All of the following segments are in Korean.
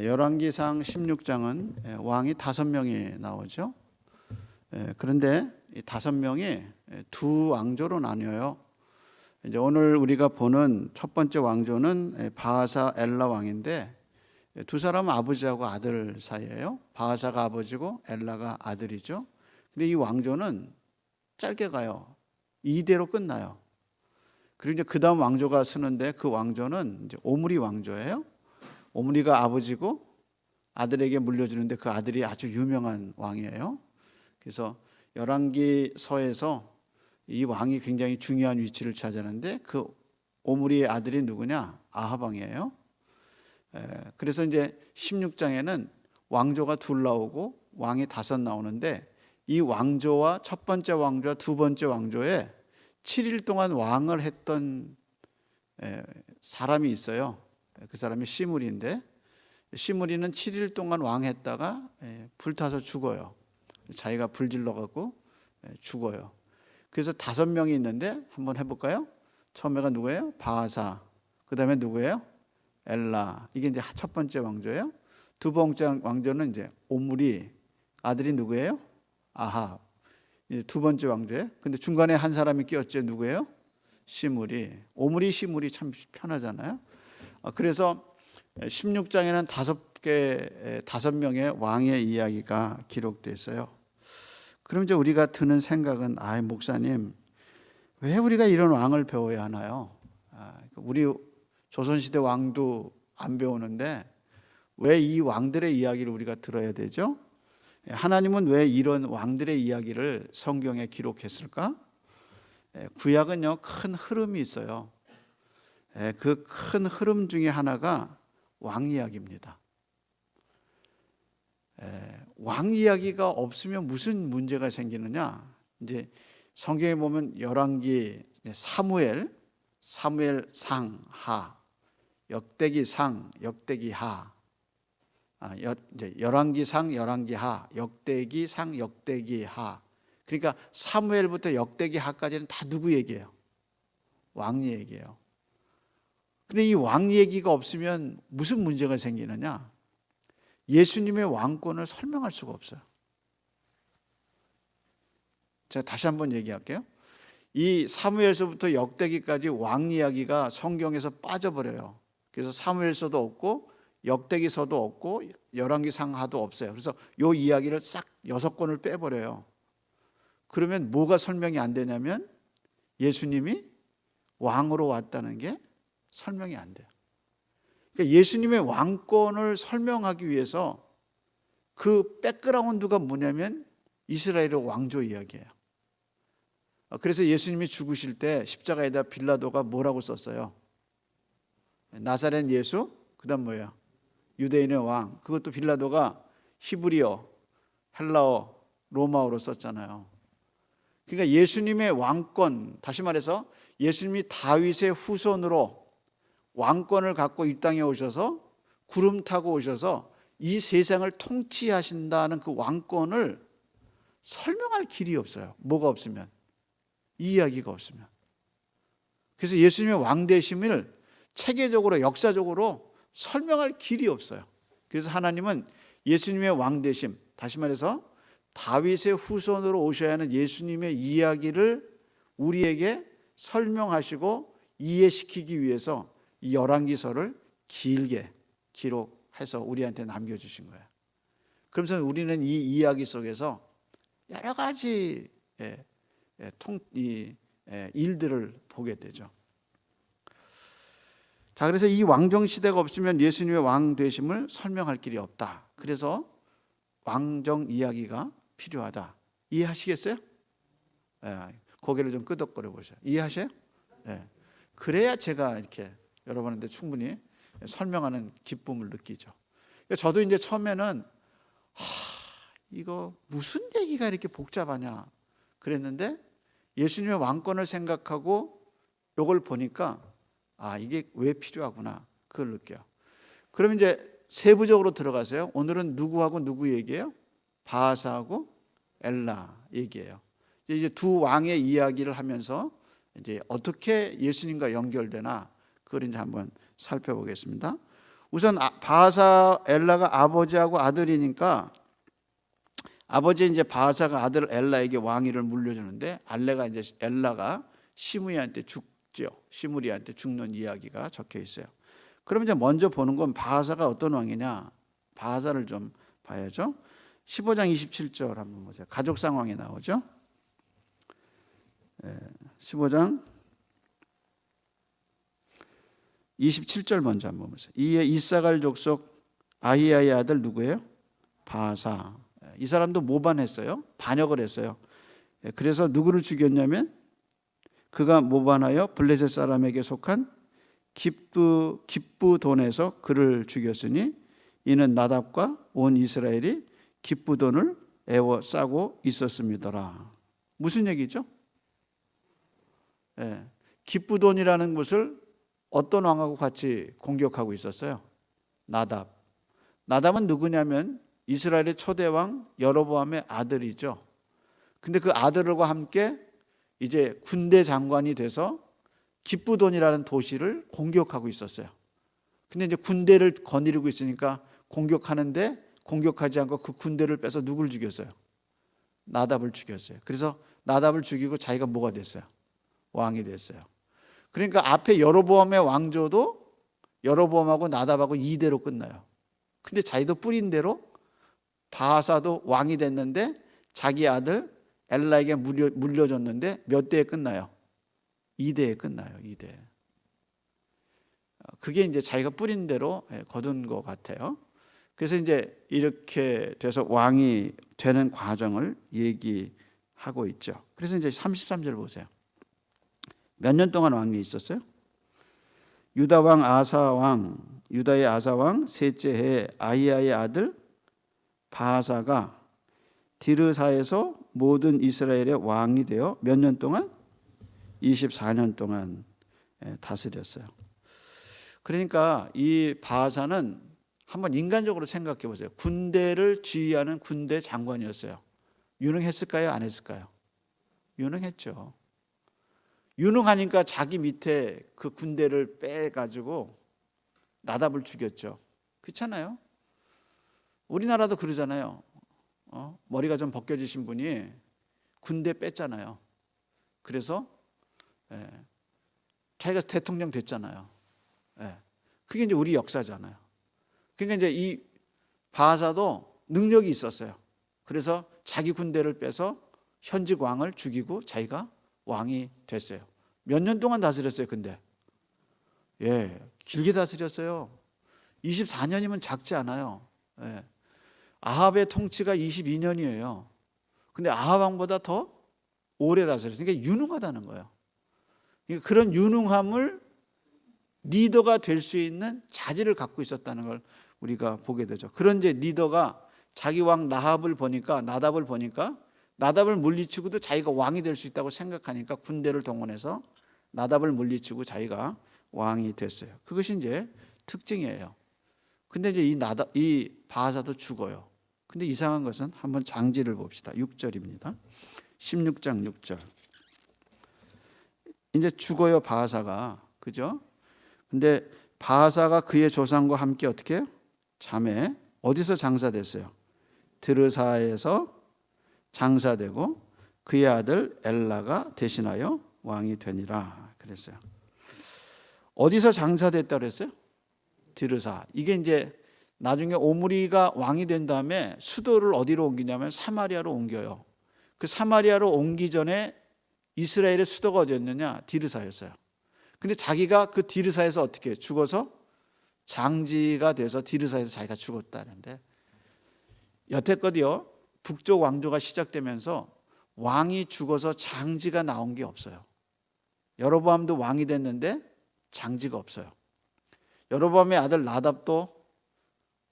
열왕기상 16장은 왕이 5명이 나오죠. 그런데 이 5명이 두 왕조로 나뉘어요. 이제 오늘 우리가 보는 첫 번째 왕조는 바하사 엘라 왕인데, 두 사람은 아버지하고 아들 사이예요. 바하사가 아버지고 엘라가 아들이죠. 근데 이 왕조는 짧게 가요. 2대로 끝나요. 그리고 이제 그 다음 왕조가 쓰는데, 그 왕조는 이제 오므리 왕조예요. 오므리가 아버지고 아들에게 물려주는데, 그 아들이 아주 유명한 왕이에요. 그래서 열왕기서에서 이 왕이 굉장히 중요한 위치를 차지하는데, 그 오므리의 아들이 누구냐? 아합 왕이에요. 그래서 이제 16장에는 왕조가 둘 나오고 왕이 5 나오는데, 이 왕조와 첫 번째 왕조와 두 번째 왕조에 7일 동안 왕을 했던 사람이 있어요. 그 사람이 시므리인데, 시므리는 7일 동안 왕했다가 불타서 죽어요. 자기가 불질러갖고 죽어요. 그래서 5명이 있는데 한번 해볼까요? 처음에가 누구예요? 바하사. 그 다음에 누구예요? 엘라. 이게 이제 첫 번째 왕조예요. 두 번째 왕조는 이제 오므리. 아들이 누구예요? 아합. 이제 두 번째 왕조예요. 근데 중간에 한 사람이 끼었죠. 누구예요? 시므리. 오므리 시므리 참 편하잖아요. 그래서 16장에는 5명의 왕의 이야기가 기록되어 있어요. 그럼 이제 우리가 드는 생각은, 목사님, 왜 우리가 이런 왕을 배워야 하나요? 우리 조선시대 왕도 안 배우는데 왜 이 왕들의 이야기를 우리가 들어야 되죠? 하나님은 왜 이런 왕들의 이야기를 성경에 기록했을까? 구약은요, 큰 흐름이 있어요. 그 큰 흐름 중에 하나가 왕 이야기입니다. 왕 이야기가 없으면 무슨 문제가 생기느냐? 이제 성경에 보면 열왕기, 사무엘 상, 하, 역대기 상, 역대기 하, 이제 열왕기 상, 열왕기 하, 역대기 상, 역대기 하. 그러니까 사무엘부터 역대기 하까지는 다 누구 얘기예요? 왕 얘기예요. 근데 이 왕 얘기가 없으면 무슨 문제가 생기느냐? 예수님의 왕권을 설명할 수가 없어요. 제가 다시 한번 얘기할게요. 이 사무엘서부터 역대기까지 왕 이야기가 성경에서 빠져버려요. 그래서 사무엘서도 없고 역대기서도 없고 열왕기상하도 없어요. 그래서 이 이야기를 싹 6권을 빼버려요. 그러면 뭐가 설명이 안 되냐면, 예수님이 왕으로 왔다는 게 설명이 안 돼요. 그러니까 예수님의 왕권을 설명하기 위해서 그 백그라운드가 뭐냐면 이스라엘의 왕조 이야기예요. 그래서 예수님이 죽으실 때 십자가에다 빌라도가 뭐라고 썼어요? 나사렛 예수, 그 다음 뭐예요? 유대인의 왕. 그것도 빌라도가 히브리어, 헬라어, 로마어로 썼잖아요. 그러니까 예수님의 왕권, 다시 말해서 예수님이 다윗의 후손으로 왕권을 갖고 이 땅에 오셔서 구름 타고 오셔서 이 세상을 통치하신다는 그 왕권을 설명할 길이 없어요. 뭐가 없으면? 이 이야기가 없으면. 그래서 예수님의 왕되심을 체계적으로, 역사적으로 설명할 길이 없어요. 그래서 하나님은 예수님의 왕되심, 다시 말해서 다윗의 후손으로 오셔야 하는 예수님의 이야기를 우리에게 설명하시고 이해시키기 위해서 이 열왕기서를 길게 기록해서 우리한테 남겨주신 거예요. 그러면서 우리는 이 이야기 속에서 여러 가지 일들을 보게 되죠. 자, 그래서 이 왕정 시대가 없으면 예수님의 왕 되심을 설명할 길이 없다. 그래서 왕정 이야기가 필요하다. 이해하시겠어요? 고개를 좀 끄덕거려 보세요. 이해하세요? 그래야 제가 이렇게 여러분한테 충분히 설명하는 기쁨을 느끼죠. 저도 이제 처음에는 이거 무슨 얘기가 이렇게 복잡하냐 그랬는데, 예수님의 왕권을 생각하고 이걸 보니까 이게 왜 필요하구나, 그걸 느껴요. 그럼 이제 세부적으로 들어가세요. 오늘은 누구하고 누구 얘기예요? 바하사하고 엘라 얘기예요. 이제 두 왕의 이야기를 하면서 이제 어떻게 예수님과 연결되나, 그걸 이제 한번 살펴보겠습니다. 우선 바하사 엘라가 아버지하고 아들이니까 아버지 이제 바하사가 아들 엘라에게 왕위를 물려주는데 엘라가 시므리한테 죽죠. 시므리한테 죽는 이야기가 적혀 있어요. 그럼 이제 먼저 보는 건 바하사가 어떤 왕이냐? 바하사를 좀 봐야죠. 15장 27절 한번 보세요. 가족 상황이 나오죠. 15장 27절 먼저 한번 보세요. 이에 이사갈 족속 아히야의 아들 누구예요? 바하사. 이 사람도 모반했어요. 반역을 했어요. 그래서 누구를 죽였냐면 그가 모반하여 블레셋 사람에게 속한 기브돈에서 그를 죽였으니 이는 나답과 온 이스라엘이 기브돈을 애워싸고 있었습니다라. 무슨 얘기죠? 기브돈이라는 곳을 어떤 왕하고 같이 공격하고 있었어요? 나답은 누구냐면 이스라엘의 초대왕 여로보암의 아들이죠. 근데 그 아들과 함께 이제 군대 장관이 돼서 기브돈이라는 도시를 공격하고 있었어요. 근데 이제 군대를 거느리고 있으니까 공격하는데 공격하지 않고 그 군대를 빼서 누굴 죽였어요? 나답을 죽였어요. 그래서 나답을 죽이고 자기가 뭐가 됐어요? 왕이 됐어요. 그러니까 앞에 여로보암의 왕조도 여로보암하고 나답하고 2대로 끝나요. 근데 자기도 뿌린 대로 바하사도 왕이 됐는데 자기 아들 엘라에게 물려줬는데 몇 대에 끝나요? 2대에 끝나요. 2대. 그게 이제 자기가 뿌린 대로 거둔 것 같아요. 그래서 이제 이렇게 돼서 왕이 되는 과정을 얘기하고 있죠. 그래서 이제 33절 보세요. 몇 년 동안 왕이 있었어요? 유다의 아사왕 셋째 해 아히야의 아들 바하사가 디르사에서 모든 이스라엘의 왕이 되어 몇 년 동안? 24년 동안 다스렸어요. 그러니까 이 바하사는 한번 인간적으로 생각해 보세요. 군대를 지휘하는 군대 장관이었어요. 유능했을까요? 안 했을까요? 유능했죠. 유능하니까 자기 밑에 그 군대를 빼가지고 나답을 죽였죠. 그렇잖아요. 우리나라도 그러잖아요. 머리가 좀 벗겨지신 분이 군대 뺐잖아요. 그래서 자기가 대통령 됐잖아요. 그게 이제 우리 역사잖아요. 그러니까 이제 이 바하사도 능력이 있었어요. 그래서 자기 군대를 빼서 현직 왕을 죽이고 자기가 왕이 됐어요. 몇 년 동안 다스렸어요, 근데? 길게 다스렸어요. 24년이면 작지 않아요. 아합의 통치가 22년이에요. 근데 아합 왕보다 더 오래 다스렸어요. 그러니까 유능하다는 거예요. 그러니까 그런 유능함을 리더가 될 수 있는 자질을 갖고 있었다는 걸 우리가 보게 되죠. 그런 이제 리더가 자기 왕 나답을 보니까 나답을 물리치고도 자기가 왕이 될 수 있다고 생각하니까 군대를 동원해서 나답을 물리치고 자기가 왕이 됐어요. 그것이 이제 특징이에요. 근데 이제 이 바하사도 죽어요. 근데 이상한 것은 한번 장지를 봅시다. 6절입니다. 16장 6절. 이제 죽어요, 바하사가. 그죠? 근데 바하사가 그의 조상과 함께 어떻게 해요? 잠에 어디서 장사됐어요? 드르사에서 장사되고 그의 아들 엘라가 대신하여 왕이 되니라 그랬어요. 어디서 장사됐다 그랬어요? 드르사. 이게 이제 나중에 오므리가 왕이 된 다음에 수도를 어디로 옮기냐면 사마리아로 옮겨요. 그 사마리아로 옮기 전에 이스라엘의 수도가 어디였느냐? 디르사였어요. 근데 자기가 그 디르사에서 어떻게 죽어서 장지가 돼서 디르사에서 자기가 죽었다는데, 여태껏이요 북쪽 왕조가 시작되면서 왕이 죽어서 장지가 나온 게 없어요. 여로보암도 왕이 됐는데 장지가 없어요. 여로보암의 아들 나답도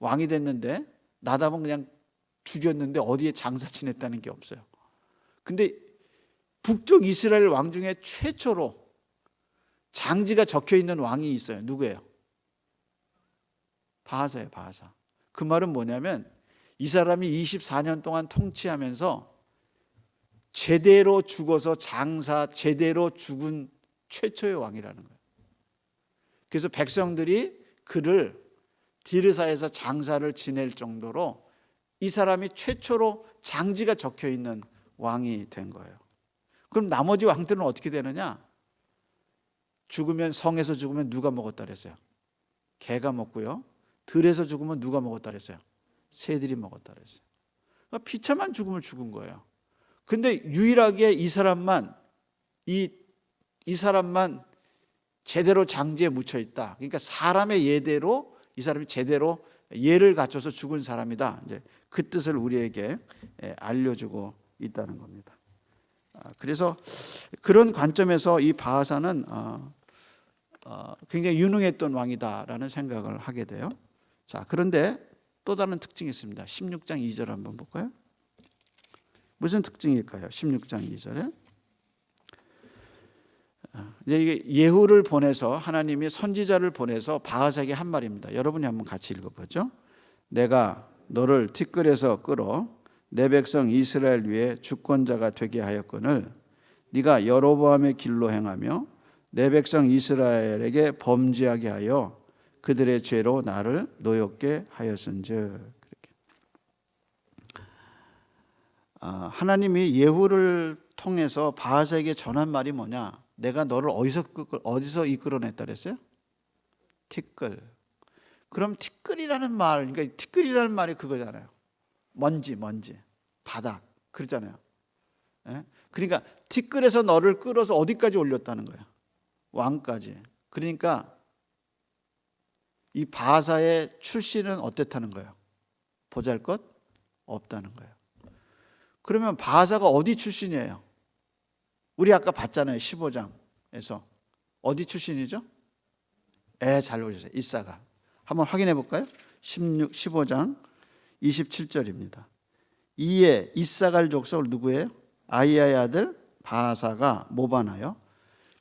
왕이 됐는데 나답은 그냥 죽였는데 어디에 장사 지냈다는 게 없어요. 근데 북쪽 이스라엘 왕 중에 최초로 장지가 적혀 있는 왕이 있어요. 누구예요? 바하사예요, 바하사. 그 말은 뭐냐면 이 사람이 24년 동안 통치하면서 제대로 죽어서 제대로 죽은 최초의 왕이라는 거예요. 그래서 백성들이 그를 디르사에서 장사를 지낼 정도로 이 사람이 최초로 장지가 적혀 있는 왕이 된 거예요. 그럼 나머지 왕들은 어떻게 되느냐? 죽으면, 성에서 죽으면 누가 먹었다 그랬어요? 개가 먹고요. 들에서 죽으면 누가 먹었다 그랬어요? 새들이 먹었다 그랬어요. 그러니까 비참한 죽음을 죽은 거예요. 근데 유일하게 이 사람만 제대로 장지에 묻혀 있다. 그러니까 사람의 예대로 이 사람이 제대로 예를 갖춰서 죽은 사람이다. 이제 그 뜻을 우리에게 알려주고 있다는 겁니다. 그래서 그런 관점에서 이 바하사는 굉장히 유능했던 왕이다라는 생각을 하게 돼요. 자, 그런데 또 다른 특징이 있습니다. 16장 2절 한번 볼까요? 무슨 특징일까요? 16장 2절에 이게 예후를 보내서, 하나님이 선지자를 보내서 바하사에게 한 말입니다. 여러분이 한번 같이 읽어보죠. 내가 너를 티끌에서 끌어 내 백성 이스라엘 위에 주권자가 되게 하였거늘 네가 여로보암의 길로 행하며 내 백성 이스라엘에게 범죄하게 하여 그들의 죄로 나를 노엽게 하였은즉. 하나님이 예후를 통해서 바하사에게 전한 말이 뭐냐? 내가 너를 어디서 이끌어냈다 그랬어요? 티끌. 그럼 티끌이라는 말, 그러니까 티끌이라는 말이 그거잖아요. 먼지, 바닥, 그러잖아요. 그러니까 티끌에서 너를 끌어서 어디까지 올렸다는 거예요? 왕까지. 그러니까 이 바하사의 출신은 어땠다는 거예요? 보잘것 없다는 거예요. 그러면 바하사가 어디 출신이에요? 우리 아까 봤잖아요. 15장에서. 어디 출신이죠? 잘 보셨어요. 이사갈. 한번 확인해 볼까요? 15장 27절입니다. 이에 이사갈 족속 누구예요? 아이야의 아들 바하사가 모반하여.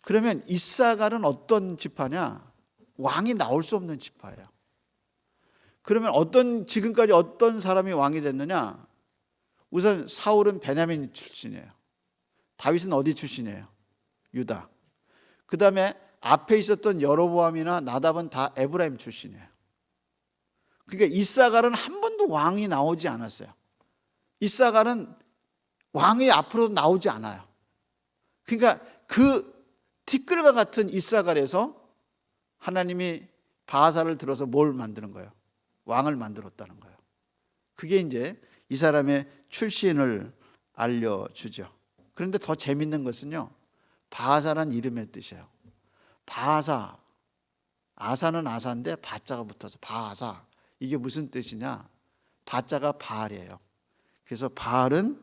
그러면 이사갈은 어떤 지파냐? 왕이 나올 수 없는 지파예요. 그러면 지금까지 어떤 사람이 왕이 됐느냐? 우선 사울은 베냐민 출신이에요. 다윗은 어디 출신이에요? 유다. 그 다음에 앞에 있었던 여로보암이나 나답은 다 에브라임 출신이에요. 그러니까 이사갈은 한 번도 왕이 나오지 않았어요. 이사갈은 왕이 앞으로 나오지 않아요. 그러니까 그 티끌과 같은 이사갈에서 하나님이 바하사를 들어서 뭘 만드는 거예요? 왕을 만들었다는 거예요. 그게 이제 이 사람의 출신을 알려주죠. 그런데 더 재밌는 것은요, 바하사란 이름의 뜻이에요. 바하사, 아사는 아사인데 바자가 붙어서 바하사. 이게 무슨 뜻이냐? 바자가 바알이에요. 그래서 바알은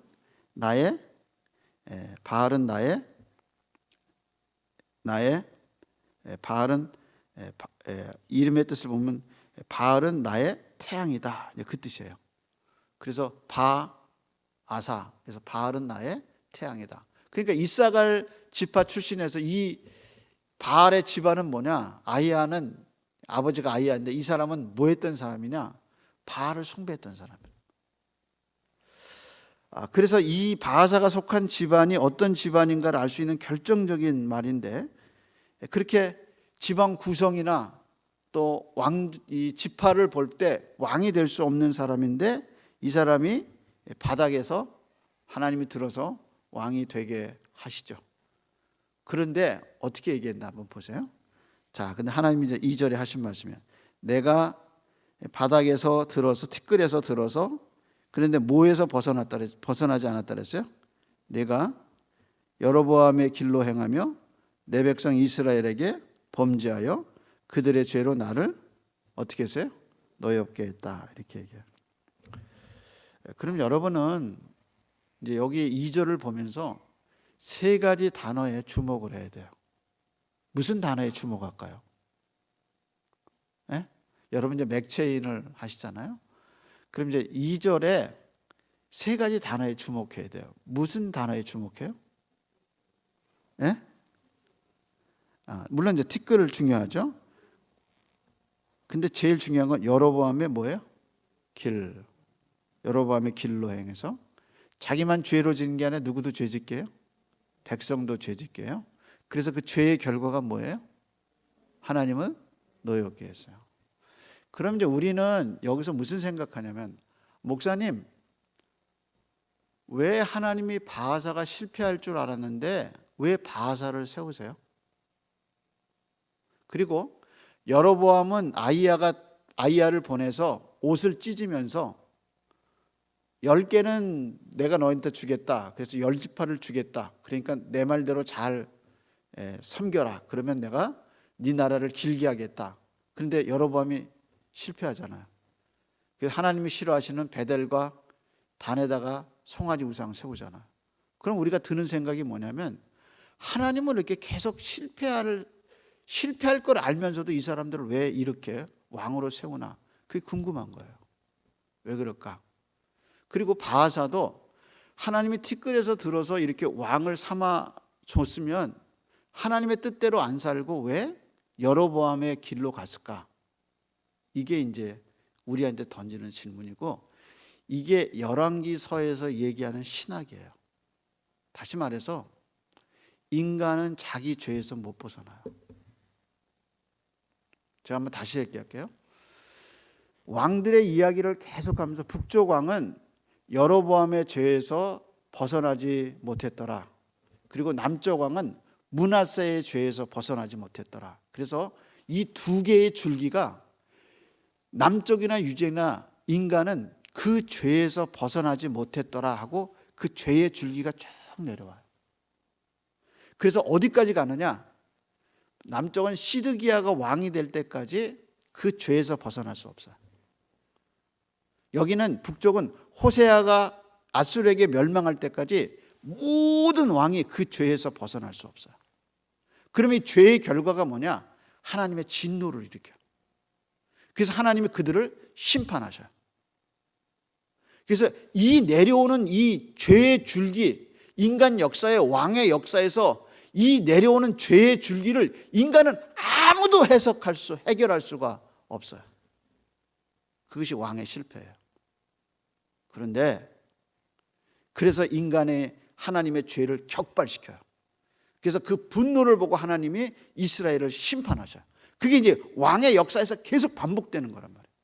이름의 뜻을 보면 바알은 나의 태양이다. 그 뜻이에요. 그래서 바아사, 그래서 바알은 나의 태양이다. 그러니까 이사갈 지파 출신에서 이 바알의 집안은 뭐냐? 아버지가 아이야인데 이 사람은 뭐 했던 사람이냐? 바알을 숭배했던 사람이에요. 그래서 이 바하사가 속한 집안이 어떤 집안인가를 알 수 있는 결정적인 말인데, 그렇게 집안 구성이나 또 이 지파를 볼 때 왕이 될 수 없는 사람인데 이 사람이 바닥에서 하나님이 들어서 왕이 되게 하시죠. 그런데 어떻게 얘기했나 한번 보세요. 자, 근데 하나님이 이제 2절에 하신 말씀이에요. 내가 바닥에서 들어서, 티끌에서 들어서, 그런데 뭐에서 벗어나지 않았다 그랬어요? 내가 여로보암의 길로 행하며 내 백성 이스라엘에게 범죄하여 그들의 죄로 나를 어떻게 했어요? 노엽게 했다. 이렇게 얘기해요. 그럼 여러분은 이제 여기 2절을 보면서 세 가지 단어에 주목을 해야 돼요. 무슨 단어에 주목할까요? 여러분 이제 맥체인을 하시잖아요. 그럼 이제 2절에 세 가지 단어에 주목해야 돼요. 무슨 단어에 주목해요? 물론 이제 티끌을 중요하죠. 근데 제일 중요한 건 여로보암의 뭐예요? 길. 여로보암의 길로 행해서 자기만 죄로 짓는 게 아니라 누구도 죄 짓게요? 백성도 죄 짓게요. 그래서 그 죄의 결과가 뭐예요? 하나님은 노엽게 했어요. 그럼 이제 우리는 여기서 무슨 생각하냐면, 목사님, 왜 하나님이 바하사가 실패할 줄 알았는데 왜 바하사를 세우세요? 그리고 여로보암은 아이야를 보내서 옷을 찢으면서 10개는 내가 너한테 주겠다. 그래서 10지파를 주겠다. 그러니까 내 말대로 잘 섬겨라. 그러면 내가 네 나라를 길게 하겠다. 그런데 여로보암이 실패하잖아요. 그래서 하나님이 싫어하시는 베델과 단에다가 송아지 우상 세우잖아요. 그럼 우리가 드는 생각이 뭐냐면, 하나님은 이렇게 계속 실패할 걸 알면서도 이 사람들을 왜 이렇게 왕으로 세우나, 그게 궁금한 거예요. 왜 그럴까? 그리고 바하사도 하나님이 티끌에서 들어서 이렇게 왕을 삼아 줬으면 하나님의 뜻대로 안 살고 왜 여로보암의 길로 갔을까? 이게 이제 우리한테 던지는 질문이고, 이게 열왕기서에서 얘기하는 신학이에요. 다시 말해서 인간은 자기 죄에서 못 벗어나요. 제가 한번 다시 얘기할게요. 왕들의 이야기를 계속하면서 북쪽 왕은 여로보암의 죄에서 벗어나지 못했더라. 그리고 남쪽 왕은 므낫세의 죄에서 벗어나지 못했더라. 그래서 이 두 개의 줄기가, 남쪽이나 유대나 인간은 그 죄에서 벗어나지 못했더라 하고 그 죄의 줄기가 쭉 내려와요. 그래서 어디까지 가느냐? 남쪽은 시드기야가 왕이 될 때까지 그 죄에서 벗어날 수 없어요. 여기는 북쪽은 호세아가 아수르에게 멸망할 때까지 모든 왕이 그 죄에서 벗어날 수 없어요. 그럼 이 죄의 결과가 뭐냐? 하나님의 진노를 일으켜요. 그래서 하나님이 그들을 심판하셔요. 그래서 이 내려오는 이 죄의 줄기, 인간 역사의 왕의 역사에서 이 내려오는 죄의 줄기를 인간은 아무도 해결할 수가 없어요. 그것이 왕의 실패예요. 그래서 인간의 하나님의 죄를 격발시켜요. 그래서 그 분노를 보고 하나님이 이스라엘을 심판하셔요. 그게 이제 왕의 역사에서 계속 반복되는 거란 말이에요.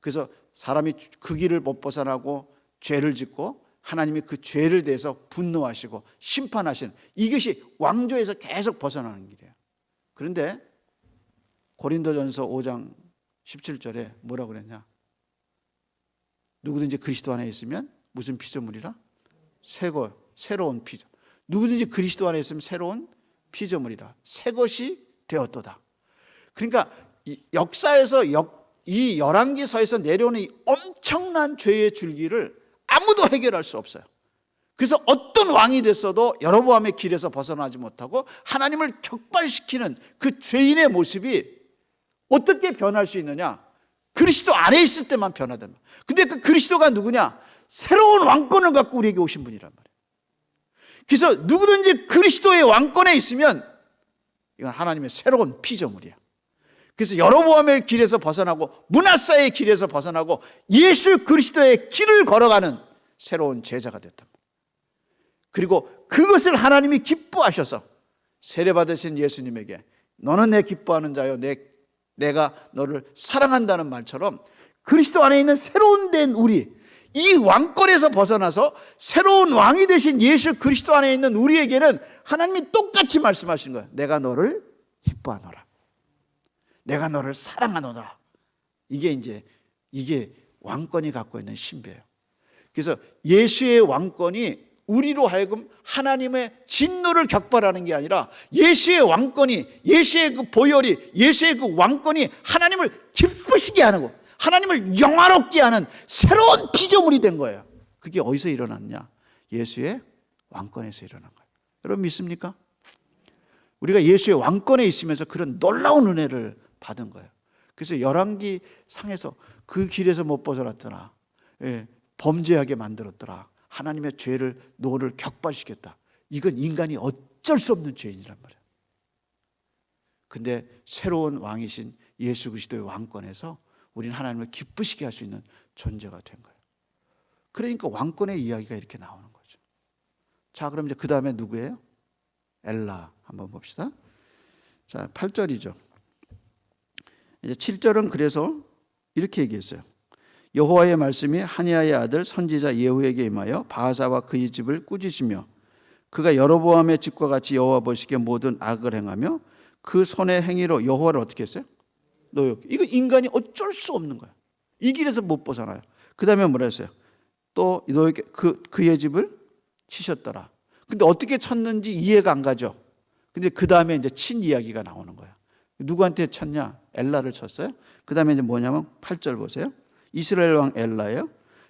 그래서 사람이 그 길을 못 벗어나고 죄를 짓고 하나님이 그 죄를 대해서 분노하시고 심판하시는, 이것이 왕조에서 계속 벗어나는 길이에요. 그런데 고린도전서 5장 17절에 뭐라고 그랬냐? 누구든지 그리스도 안에 있으면 무슨 피조물이라? 새로운 피조. 누구든지 그리스도 안에 있으면 새로운 피조물이라. 새 것이 되었도다. 그러니까 역사에서 이 열왕기서에서 내려오는 이 엄청난 죄의 줄기를 아무도 해결할 수 없어요. 그래서 어떤 왕이 됐어도 여로보암의 길에서 벗어나지 못하고 하나님을 격발시키는 그 죄인의 모습이 어떻게 변할 수 있느냐? 그리스도 안에 있을 때만 변하단 말이에요. 근데 그 그리스도가 누구냐? 새로운 왕권을 갖고 우리에게 오신 분이란 말이에요. 그래서 누구든지 그리스도의 왕권에 있으면 이건 하나님의 새로운 피조물이야. 그래서 여로보암의 길에서 벗어나고 므낫세의 길에서 벗어나고 예수 그리스도의 길을 걸어가는 새로운 제자가 됐단 말이에요. 그리고 그것을 하나님이 기뻐하셔서 세례받으신 예수님에게 너는 내 기뻐하는 자요, 내가 너를 사랑한다는 말처럼 그리스도 안에 있는 새로운 된 우리, 이 왕권에서 벗어나서 새로운 왕이 되신 예수 그리스도 안에 있는 우리에게는 하나님이 똑같이 말씀하신 거예요. 내가 너를 기뻐하노라. 내가 너를 사랑하노라. 이게 왕권이 갖고 있는 신비예요. 그래서 예수의 왕권이 우리로 하여금 하나님의 진노를 격발하는 게 아니라 예수의 왕권이, 예수의 그 보혈이, 예수의 그 왕권이 하나님을 기쁘시게 하고 하나님을 영화롭게 하는 새로운 피조물이 된 거예요. 그게 어디서 일어났냐? 예수의 왕권에서 일어난 거예요. 여러분 믿습니까? 우리가 예수의 왕권에 있으면서 그런 놀라운 은혜를 받은 거예요. 그래서 열왕기 상에서 그 길에서 못 벗어났더라. 범죄하게 만들었더라. 하나님의 죄를, 노를 격발시켰다. 이건 인간이 어쩔 수 없는 죄인이란 말이에요. 근데 새로운 왕이신 예수 그리스도의 왕권에서 우리는 하나님을 기쁘시게 할 수 있는 존재가 된 거예요. 그러니까 왕권의 이야기가 이렇게 나오는 거죠. 자, 그럼 이제 그 다음에 누구예요? 엘라 한번 봅시다. 자, 8절이죠. 이제 7절은 그래서 이렇게 얘기했어요. 여호와의 말씀이 하니야의 아들 선지자 예후에게 임하여 바하사와 그의 집을 꾸짖으며 그가 여로보암의 집과 같이 여호와 보시기에 모든 악을 행하며 그 손의 행위로 여호와를 어떻게 했어요? 노엽게. 이거 인간이 어쩔 수 없는 거야. 이 길에서 못 벗어나요. 그 다음에 뭐라 했어요? 또 너에게 그의 집을 치셨더라. 근데 어떻게 쳤는지 이해가 안 가죠. 근데 그 다음에 이제 친 이야기가 나오는 거야. 누구한테 쳤냐? 엘라를 쳤어요. 그 다음에 이제 뭐냐면 8절 보세요. 이스라엘 왕 엘라예요.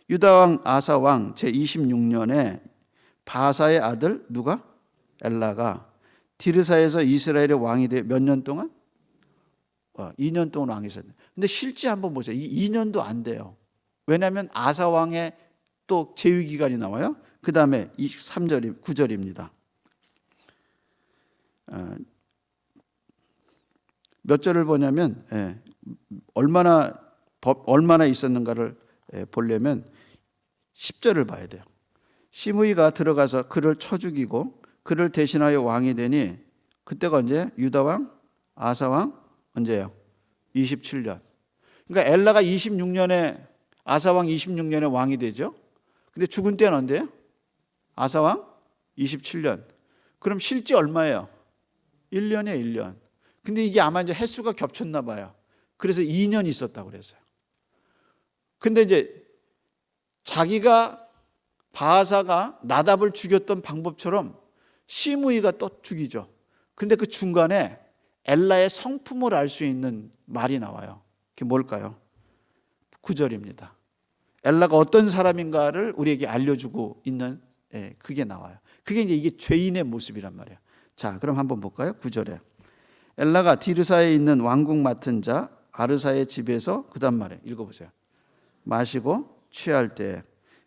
유다 왕 아사 왕 제26년에 바사의 아들 누가? 엘라가 디르사에서 이스라엘의 왕이 돼 몇 년 동안? 2년 동안 왕이 있었는데, 근데 실제 한번 보세요. 이 2년도 안 돼요. 왜냐하면 아사 왕의 또 재위 기간이 나와요. 그 다음에 3절, 9절입니다. 몇 절을 보냐면 얼마나 있었는가를 보려면 10절을 봐야 돼요. 시므이가 들어가서 그를 쳐 죽이고 그를 대신하여 왕이 되니 그때가 언제? 유다 왕 아사 왕 언제예요? 27년. 그러니까 엘라가 26년에 아사 왕 26년에 왕이 되죠. 근데 죽은 때는 언제예요? 아사 왕 27년. 그럼 실제 얼마예요? 1년이에요, 1년. 근데 이게 아마 이제 횟수가 겹쳤나 봐요. 그래서 2년 있었다고 그랬어요. 근데 이제 자기가 바하사가 나답을 죽였던 방법처럼 시므이가 또 죽이죠. 근데 그 중간에 엘라의 성품을 알 수 있는 말이 나와요. 그게 뭘까요? 9절입니다. 엘라가 어떤 사람인가를 우리에게 알려주고 있는 그게 나와요. 그게 이제 이게 죄인의 모습이란 말이에요. 자, 그럼 한번 볼까요? 9절에 엘라가 디르사에 있는 왕궁 맡은 자 아르사의 집에서 그다음 말에 읽어보세요. 마시고 취할 때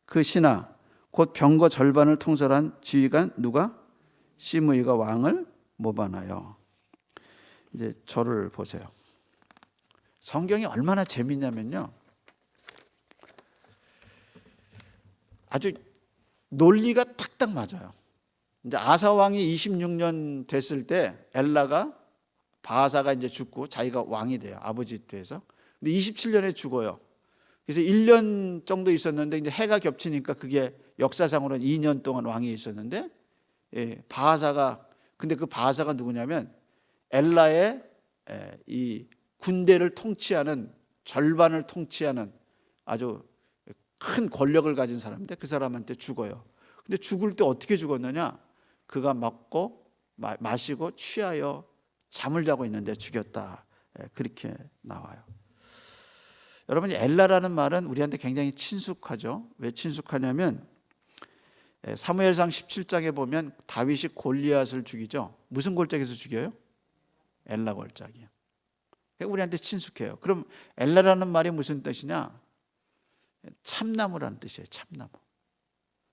그 신하 곧 병거 절반을 통솔한 지휘관 누가? 시므이가 왕을 모반하여. 이제 저를 보세요. 성경이 얼마나 재밌냐면요, 아주 논리가 탁탁 맞아요. 이제 아사 왕이 26년 됐을 때 엘라가 바하사가 이제 죽고 자기가 왕이 돼요. 아버지 때에서. 근데 27년에 죽어요. 그래서 1년 정도 있었는데 이제 해가 겹치니까 그게 역사상으로는 2년 동안 왕이 있었는데, 바하사가, 근데 그 바하사가 누구냐면 엘라의 이 군대를 통치하는, 절반을 통치하는 아주 큰 권력을 가진 사람인데 그 사람한테 죽어요. 근데 죽을 때 어떻게 죽었느냐? 그가 먹고 마시고 취하여 잠을 자고 있는데 죽였다. 그렇게 나와요. 여러분, 엘라라는 말은 우리한테 굉장히 친숙하죠. 왜 친숙하냐면 사무엘상 17장에 보면 다윗이 골리앗을 죽이죠. 무슨 골짜기에서 죽여요? 엘라 골짜기. 우리한테 친숙해요. 그럼 엘라라는 말이 무슨 뜻이냐? 참나무라는 뜻이에요. 참나무.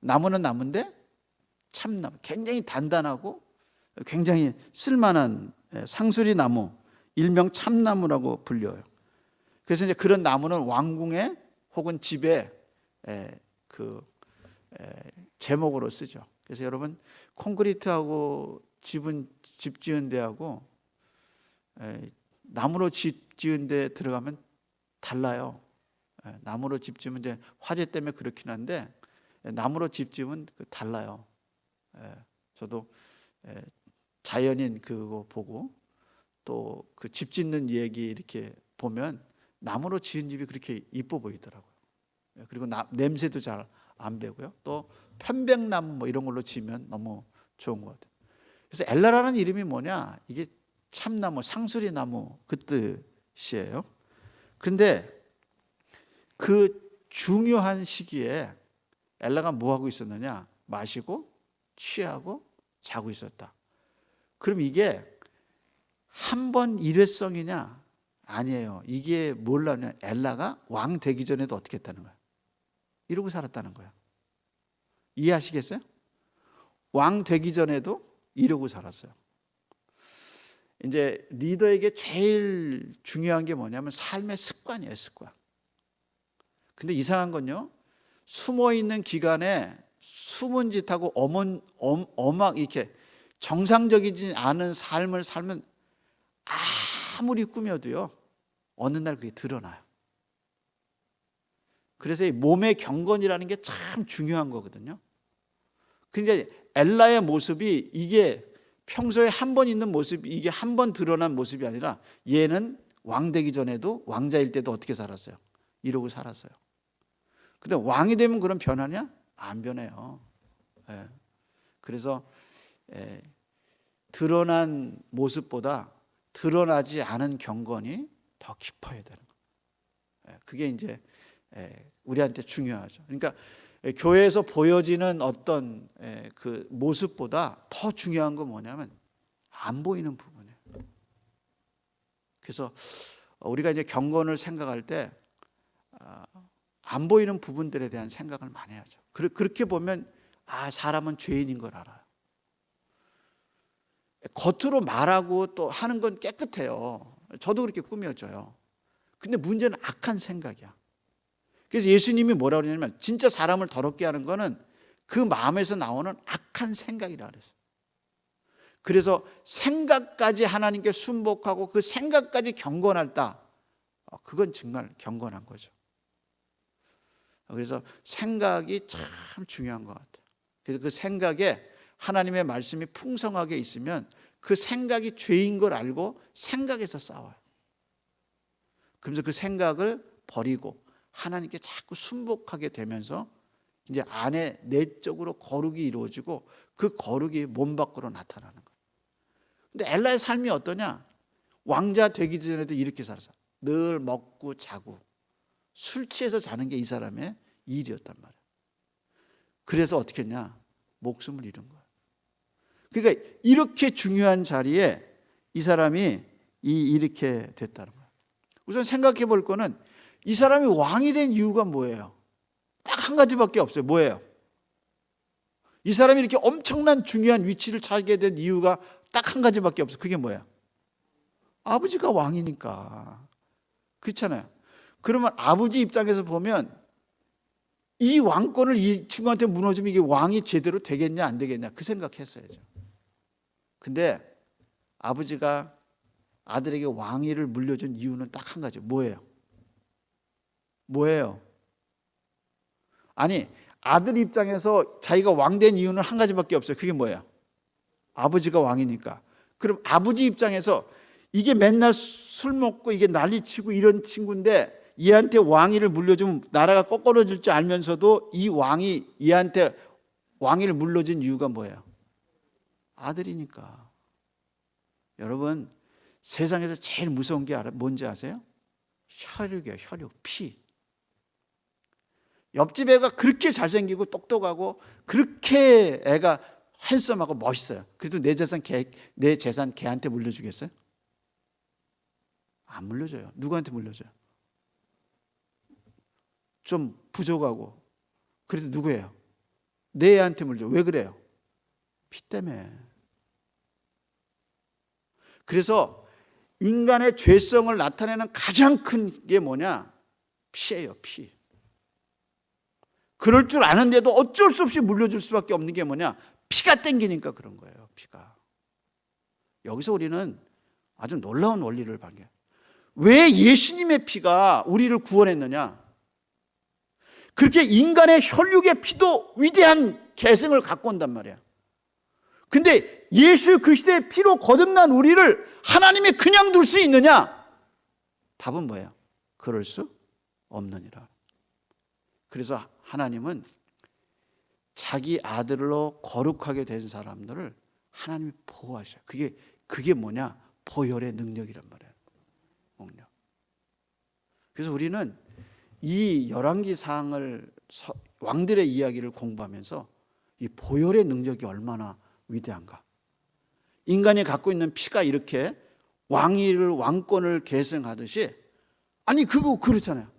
나무는 나무인데 참나무. 굉장히 단단하고 굉장히 쓸만한 상수리 나무, 일명 참나무라고 불려요. 그래서 이제 그런 나무는 왕궁에 혹은 집에 제목으로 쓰죠. 그래서 여러분, 콘크리트하고 집 지은 데하고 나무로 집 지은 데 들어가면 달라요. 나무로 집 지으면 이제 화재 때문에 그렇긴 한데 나무로 집 지으면 달라요. 저도 자연인 그거 보고 또 그 집 짓는 얘기 이렇게 보면 나무로 지은 집이 그렇게 이뻐 보이더라고요. 그리고 냄새도 잘 안 배고요. 또 편백나무 뭐 이런 걸로 지으면 너무 좋은 것 같아요. 그래서 엘라라는 이름이 뭐냐? 이게 참나무, 상수리나무 그 뜻이에요. 그런데 그 중요한 시기에 엘라가 뭐 하고 있었느냐? 마시고 취하고 자고 있었다. 그럼 이게 한 번 일회성이냐? 아니에요. 이게 뭘라냐? 엘라가 왕 되기 전에도 어떻게 했다는 거야? 이러고 살았다는 거야. 이해하시겠어요? 왕 되기 전에도 이러고 살았어요. 이제 리더에게 제일 중요한 게 뭐냐면 삶의 습관이에요, 습관. 근데 이상한 건요, 숨어 있는 기간에 숨은 짓하고 엄하게 이렇게 정상적이지 않은 삶을 살면 아무리 꾸며도요, 어느 날 그게 드러나요. 그래서 이 몸의 경건이라는 게 참 중요한 거거든요. 근데 엘라의 모습이 이게 평소에 한 번 있는 모습이 이게 한 번 드러난 모습이 아니라 얘는 왕 되기 전에도 왕자일 때도 어떻게 살았어요? 이러고 살았어요. 근데 왕이 되면 그런 변하냐? 안 변해요. 예. 그래서 드러난 모습보다 드러나지 않은 경건이 더 깊어야 되는 거예요. 그게 이제 우리한테 중요하죠. 그러니까 교회에서 보여지는 어떤 그 모습보다 더 중요한 건 뭐냐면 안 보이는 부분이에요. 그래서 우리가 이제 경건을 생각할 때 안 보이는 부분들에 대한 생각을 많이 하죠. 그렇게 보면 사람은 죄인인 걸 알아요. 겉으로 말하고 또 하는 건 깨끗해요. 저도 그렇게 꾸며져요. 근데 문제는 악한 생각이야. 그래서 예수님이 뭐라고 그러냐면 진짜 사람을 더럽게 하는 거는 그 마음에서 나오는 악한 생각이라 그랬어요. 그래서 생각까지 하나님께 순복하고 그 생각까지 경건하다. 그건 정말 경건한 거죠. 그래서 생각이 참 중요한 것 같아요. 그래서 그 생각에 하나님의 말씀이 풍성하게 있으면 그 생각이 죄인 걸 알고 생각에서 싸워요. 그러면서 그 생각을 버리고 하나님께 자꾸 순복하게 되면서 이제 안에 내적으로 거룩이 이루어지고 그 거룩이 몸 밖으로 나타나는 거예요. 근데 엘라의 삶이 어떠냐? 왕자 되기 전에도 이렇게 살았어. 늘 먹고 자고 술 취해서 자는 게 이 사람의 일이었단 말이에요. 그래서 어떻게 했냐? 목숨을 잃은 거예요. 그러니까 이렇게 중요한 자리에 이 사람이 이렇게 됐다는 거예요. 우선 생각해 볼 거는 이 사람이 왕이 된 이유가 뭐예요? 딱 한 가지밖에 없어요. 뭐예요? 이 사람이 이렇게 엄청난 중요한 위치를 차지하게 된 이유가 딱 한 가지밖에 없어요. 그게 뭐예요? 아버지가 왕이니까. 그렇잖아요. 그러면 아버지 입장에서 보면 이 왕권을 이 친구한테 무너지면 이게 왕이 제대로 되겠냐 안 되겠냐 그 생각했어야죠. 근데 아버지가 아들에게 왕위를 물려준 이유는 딱 한 가지. 뭐예요? 뭐예요? 아니 아들 입장에서 자기가 왕 된 이유는 한 가지밖에 없어요. 그게 뭐예요? 아버지가 왕이니까. 그럼 아버지 입장에서 이게 맨날 술 먹고 이게 난리치고 이런 친구인데 얘한테 왕위를 물려주면 나라가 꺾어질 줄 알면서도 이 왕이 얘한테 왕위를 물려준 이유가 뭐예요? 아들이니까. 여러분 세상에서 제일 무서운 게 뭔지 아세요? 혈육이에요. 혈육, 피. 옆집 애가 그렇게 잘생기고 똑똑하고 그렇게 애가 핸섬하고 멋있어요. 그래도 내 재산 걔한테 물려주겠어요? 안 물려줘요. 누구한테 물려줘요? 좀 부족하고 그래도 누구예요? 내 애한테 물려. 왜 그래요? 피 때문에. 그래서 인간의 죄성을 나타내는 가장 큰 게 뭐냐? 피예요. 피. 그럴 줄 아는데도 어쩔 수 없이 물려줄 수밖에 없는 게 뭐냐? 피가 땡기니까 그런 거예요. 피가. 여기서 우리는 아주 놀라운 원리를 발견해요. 왜 예수님의 피가 우리를 구원했느냐? 그렇게 인간의 혈육의 피도 위대한 계승을 갖고 온단 말이야. 근데 예수 그리스도의 피로 거듭난 우리를 하나님이 그냥 둘 수 있느냐? 답은 뭐예요? 그럴 수 없느니라. 그래서 하나님은 자기 아들로 거룩하게 된 사람들을 하나님이 보호하셔요. 그게 뭐냐? 보혈의 능력이란 말이에요. 능력. 그래서 우리는 이 열왕기상을 왕들의 이야기를 공부하면서 이 보혈의 능력이 얼마나 위대한가. 인간이 갖고 있는 피가 이렇게 왕권을 계승하듯이 아니 그거 그렇잖아요.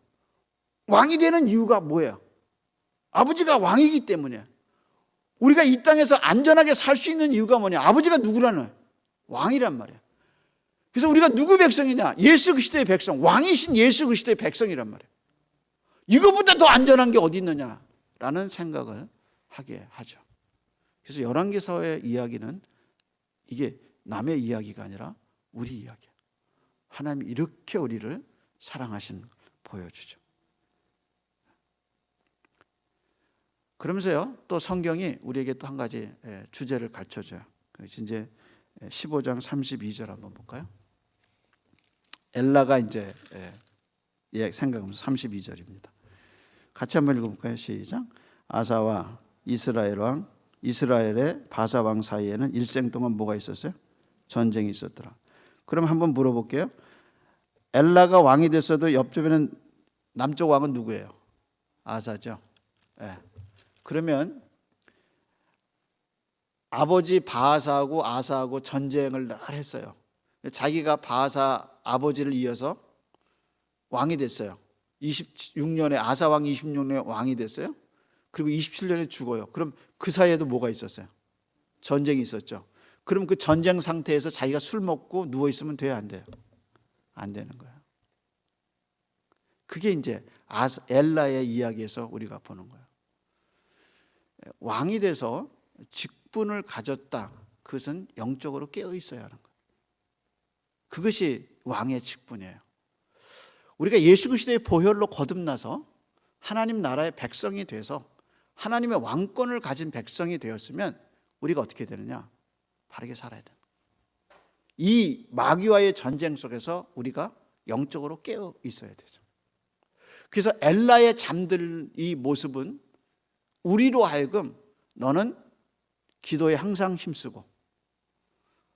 왕이 되는 이유가 뭐예요? 아버지가 왕이기 때문에. 우리가 이 땅에서 안전하게 살 수 있는 이유가 뭐냐? 아버지가 누구라는 왕이란 말이에요. 그래서 우리가 누구 백성이냐? 예수 그리스도의 백성, 왕이신 예수 그리스도의 백성이란 말이에요. 이거보다 더 안전한 게 어디 있느냐라는 생각을 하게 하죠. 그래서 열왕기서의 이야기는 이게 남의 이야기가 아니라 우리 이야기예요. 하나님이 이렇게 우리를 사랑하신 걸 보여주죠. 그러면서요, 또 성경이 우리에게 또 한 가지 주제를 가르쳐줘요. 이제 15장 32절 한번 볼까요? 엘라가 이제 생각하면서 32절입니다. 같이 한번 읽어볼까요? 시작. 아사와 이스라엘의 바사 왕 사이에는 일생 동안 뭐가 있었어요? 전쟁이 있었더라. 그럼 한번 물어볼게요. 엘라가 왕이 됐어도 옆집에는 남쪽 왕은 누구예요? 아사죠. 네. 그러면 아버지 바하사하고 아사하고 전쟁을 늘 했어요. 자기가 바하사 아버지를 이어서 왕이 됐어요. 26년에 아사 왕이 26년에 왕이 됐어요. 그리고 27년에 죽어요. 그럼 그 사이에도 뭐가 있었어요? 전쟁이 있었죠. 그럼 그 전쟁 상태에서 자기가 술 먹고 누워 있으면 돼요, 안 돼요? 안 되는 거예요. 그게 이제 엘라의 이야기에서 우리가 보는 거예요. 왕이 돼서 직분을 가졌다. 그것은 영적으로 깨어 있어야 하는 거예요. 그것이 왕의 직분이에요. 우리가 예수 그리스도의 보혈로 거듭나서 하나님 나라의 백성이 돼서 하나님의 왕권을 가진 백성이 되었으면 우리가 어떻게 되느냐? 바르게 살아야 돼요. 이 마귀와의 전쟁 속에서 우리가 영적으로 깨어 있어야 되죠. 그래서 엘라의 잠들 이 모습은 우리로 하여금 너는 기도에 항상 힘쓰고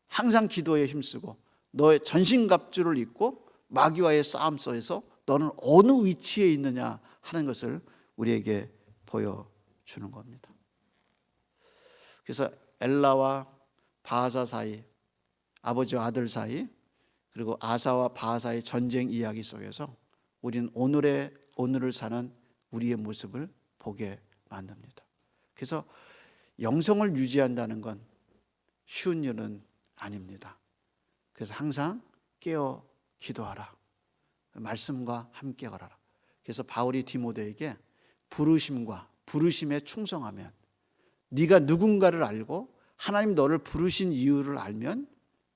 항상 기도에 힘쓰고 너의 전신갑주를 입고 마귀와의 싸움 속에서 너는 어느 위치에 있느냐 하는 것을 우리에게 보여주는 겁니다. 그래서 엘라와 바하사 사이, 아버지와 아들 사이, 그리고 아사와 바하사의 전쟁 이야기 속에서 우리는 오늘을 사는 우리의 모습을 보게 만듭니다. 그래서 영성을 유지한다는 건 쉬운 일은 아닙니다. 그래서 항상 깨어 기도하라. 말씀과 함께 걸어라. 그래서 바울이 디모데에게 부르심에 충성하면, 네가 누군가를 알고 하나님 너를 부르신 이유를 알면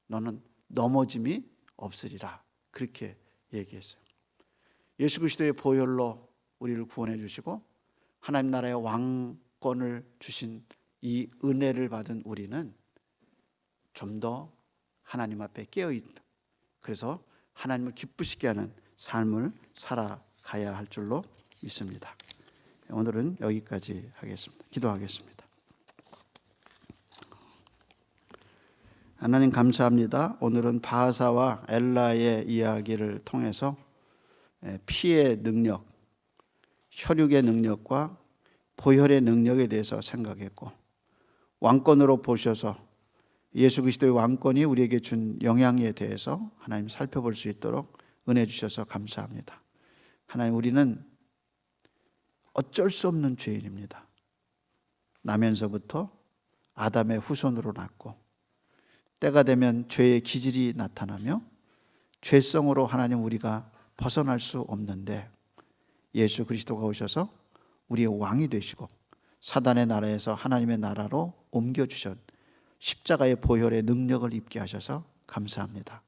너는 넘어짐이 없으리라. 그렇게 얘기했어요. 예수 그리스도의 보혈로 우리를 구원해 주시고 하나님 나라의 왕권을 주신 이 은혜를 받은 우리는 좀 더 하나님 앞에 깨어있다. 그래서 하나님을 기쁘시게 하는 삶을 살아가야 할 줄로 믿습니다. 오늘은 여기까지 하겠습니다. 기도하겠습니다. 하나님 감사합니다. 오늘은 바하사와 엘라의 이야기를 통해서 피의 능력, 혈육의 능력과 보혈의 능력에 대해서 생각했고, 왕권으로 보셔서 예수 그리스도의 왕권이 우리에게 준 영향에 대해서 하나님 살펴볼 수 있도록 은혜 주셔서 감사합니다. 하나님, 우리는 어쩔 수 없는 죄인입니다. 나면서부터 아담의 후손으로 났고 때가 되면 죄의 기질이 나타나며 죄성으로 하나님 우리가 벗어날 수 없는데 예수 그리스도가 오셔서 우리의 왕이 되시고 사단의 나라에서 하나님의 나라로 옮겨주셨 십자가의 보혈의 능력을 입게 하셔서 감사합니다.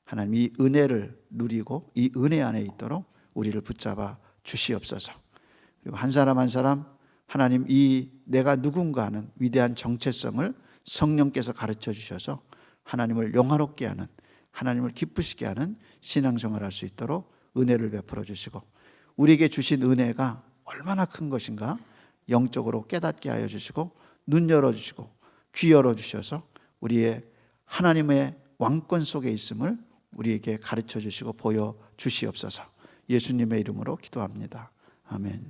하나님, 이 은혜를 누리고 이 은혜 안에 있도록 우리를 붙잡아 주시옵소서. 그리고 한 사람 한 사람 하나님, 이 내가 누군가 하는 위대한 정체성을 성령께서 가르쳐 주셔서 하나님을 영화롭게 하는, 하나님을 기쁘시게 하는 신앙생활을 할 수 있도록 은혜를 베풀어 주시고, 우리에게 주신 은혜가 얼마나 큰 것인가 영적으로 깨닫게 하여 주시고, 눈 열어주시고 귀 열어주셔서 우리의 하나님의 왕권 속에 있음을 우리에게 가르쳐 주시고 보여 주시옵소서. 예수님의 이름으로 기도합니다. 아멘.